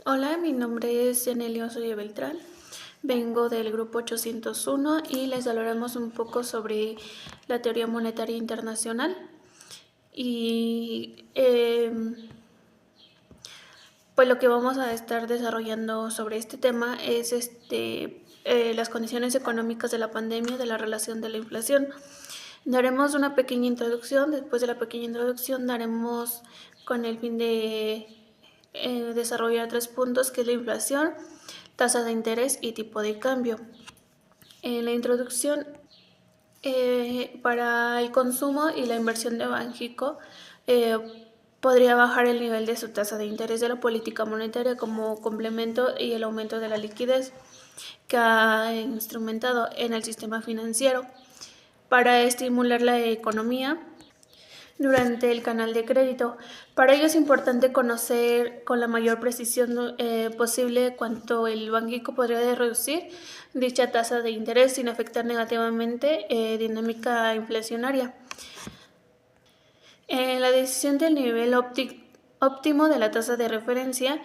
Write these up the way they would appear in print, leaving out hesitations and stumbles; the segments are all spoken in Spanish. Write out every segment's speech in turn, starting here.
Hola, mi nombre es Yaneli Osorio Beltrán. Vengo del grupo 801 y les hablaremos un poco sobre la teoría monetaria internacional. Y pues lo que vamos a estar desarrollando sobre este tema es las condiciones económicas de la pandemia, de la relación de la inflación. Daremos una pequeña introducción. Después de la pequeña introducción daremos con el fin de desarrollar 3 puntos, que es la inflación, tasa de interés y tipo de cambio. En la introducción, para el consumo y la inversión de Banxico, podría bajar el nivel de su tasa de interés de la política monetaria como complemento y el aumento de la liquidez que ha instrumentado en el sistema financiero para estimular la economía durante el canal de crédito. Para ello es importante conocer con la mayor precisión posible cuánto el Banxico podría reducir dicha tasa de interés sin afectar negativamente dinámica inflacionaria. La decisión del nivel óptimo de la tasa de referencia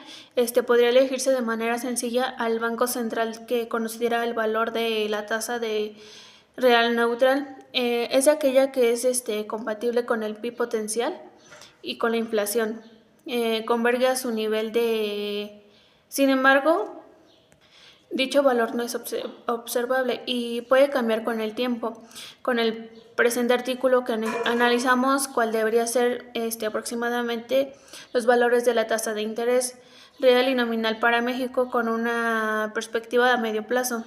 podría elegirse de manera sencilla al Banco Central, que considera el valor de la tasa de real neutral. Es aquella que es compatible con el PIB potencial y con la inflación. Converge a su nivel de... Sin embargo, dicho valor no es observable y puede cambiar con el tiempo. Con el presente artículo que analizamos cuál debería ser aproximadamente los valores de la tasa de interés real y nominal para México con una perspectiva a medio plazo.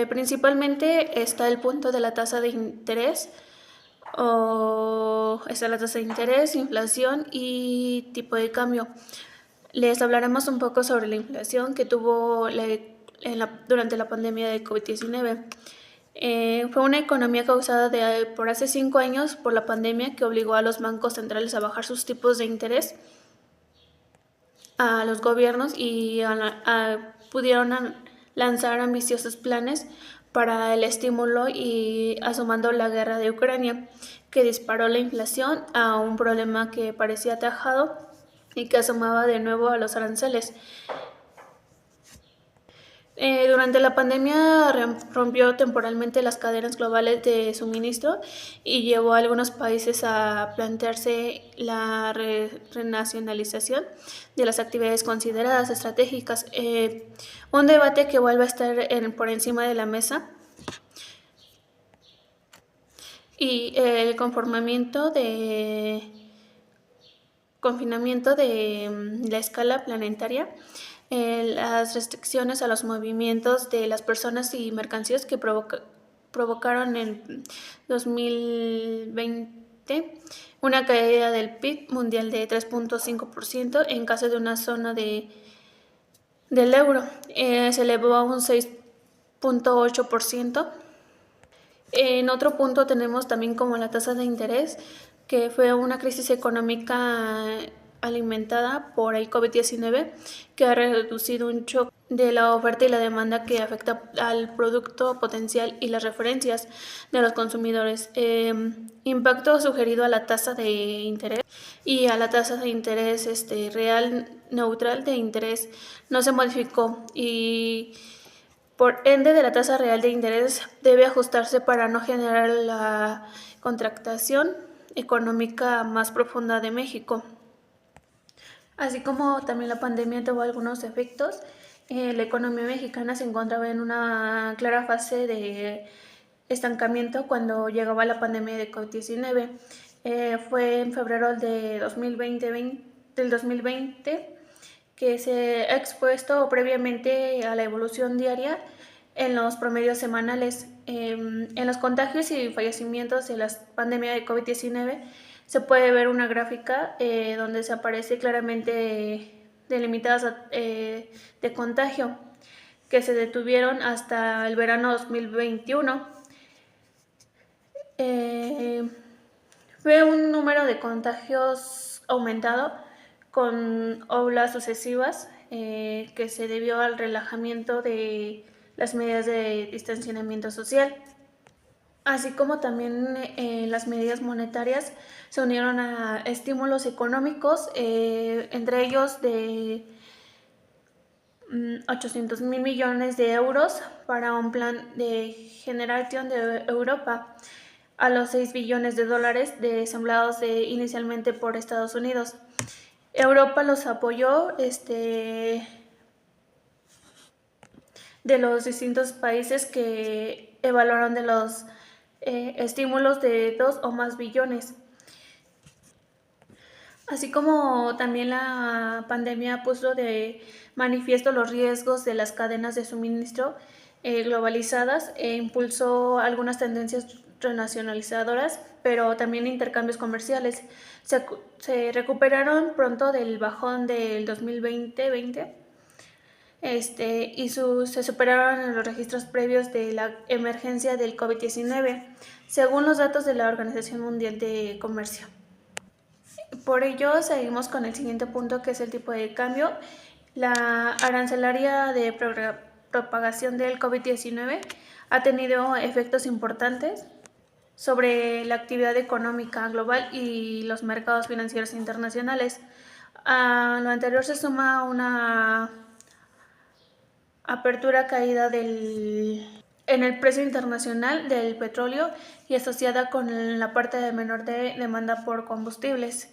Principalmente está el punto de la tasa de interés, o está la tasa de interés, inflación y tipo de cambio. Les hablaremos un poco sobre la inflación que tuvo durante la pandemia de COVID-19. Fue una economía causada por hace 5 años por la pandemia, que obligó a los bancos centrales a bajar sus tipos de interés a los gobiernos y pudieron lanzar ambiciosos planes para el estímulo y asomando la guerra de Ucrania, que disparó la inflación a un problema que parecía atajado y que asomaba de nuevo a los aranceles. Durante la pandemia rompió temporalmente las cadenas globales de suministro y llevó a algunos países a plantearse la renacionalización de las actividades consideradas estratégicas. Un debate que vuelve a estar por encima de la mesa, y el confinamiento de la escala planetaria, las restricciones a los movimientos de las personas y mercancías que provocaron en 2020 una caída del PIB mundial de 3.5% en caso de una zona del euro. Se elevó a un 6.8%. En otro punto tenemos también como la tasa de interés, que fue una crisis económica alimentada por el COVID-19, que ha reducido un shock de la oferta y la demanda que afecta al producto potencial y las referencias de los consumidores. Impacto sugerido a la tasa de interés y a la tasa de interés real neutral de interés no se modificó, y por ende de la tasa real de interés debe ajustarse para no generar la contractación económica más profunda de México. Así como también la pandemia tuvo algunos efectos, la economía mexicana se encontraba en una clara fase de estancamiento cuando llegaba la pandemia de COVID-19. Fue en febrero del 2020 que se ha expuesto previamente a la evolución diaria en los promedios semanales. En los contagios y fallecimientos de la pandemia de COVID-19 se puede ver una gráfica donde se aparece claramente delimitadas de contagio, que se detuvieron hasta el verano 2021. Fue un número de contagios aumentado con olas sucesivas, que se debió al relajamiento de las medidas de distanciamiento social. así como también las medidas monetarias se unieron a estímulos económicos, entre ellos de 800.000 millones de euros para un plan de generación de Europa, a los 6 billones de dólares desemblados inicialmente por Estados Unidos. Europa los apoyó de los distintos países que evaluaron de los estímulos de 2 o más billones. Así como también la pandemia puso de manifiesto los riesgos de las cadenas de suministro globalizadas e impulsó algunas tendencias renacionalizadoras, pero también intercambios comerciales. Se recuperaron pronto del bajón del 2020 y se superaron los registros previos de la emergencia del COVID-19, según los datos de la Organización Mundial de Comercio. Por ello, seguimos con el siguiente punto, que es el tipo de cambio. La arancelaria de propagación del COVID-19 ha tenido efectos importantes sobre la actividad económica global y los mercados financieros internacionales. A lo anterior se suma una apertura caída en el precio internacional del petróleo y asociada con la parte de menor demanda por combustibles.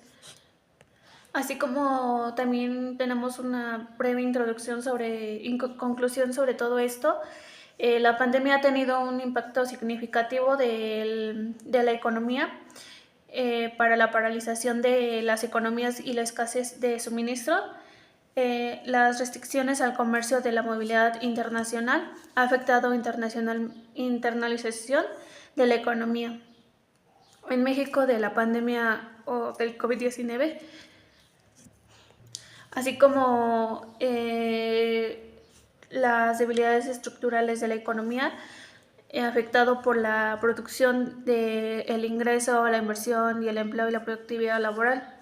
Así como también tenemos una breve introducción conclusión sobre todo esto. La pandemia ha tenido un impacto significativo de la economía para la paralización de las economías y la escasez de suministro. Las restricciones al comercio de la movilidad internacional ha afectado internalización de la economía. En México, de la pandemia o del COVID-19, así como las debilidades estructurales de la economía, afectado por la producción del ingreso, la inversión y el empleo y la productividad laboral.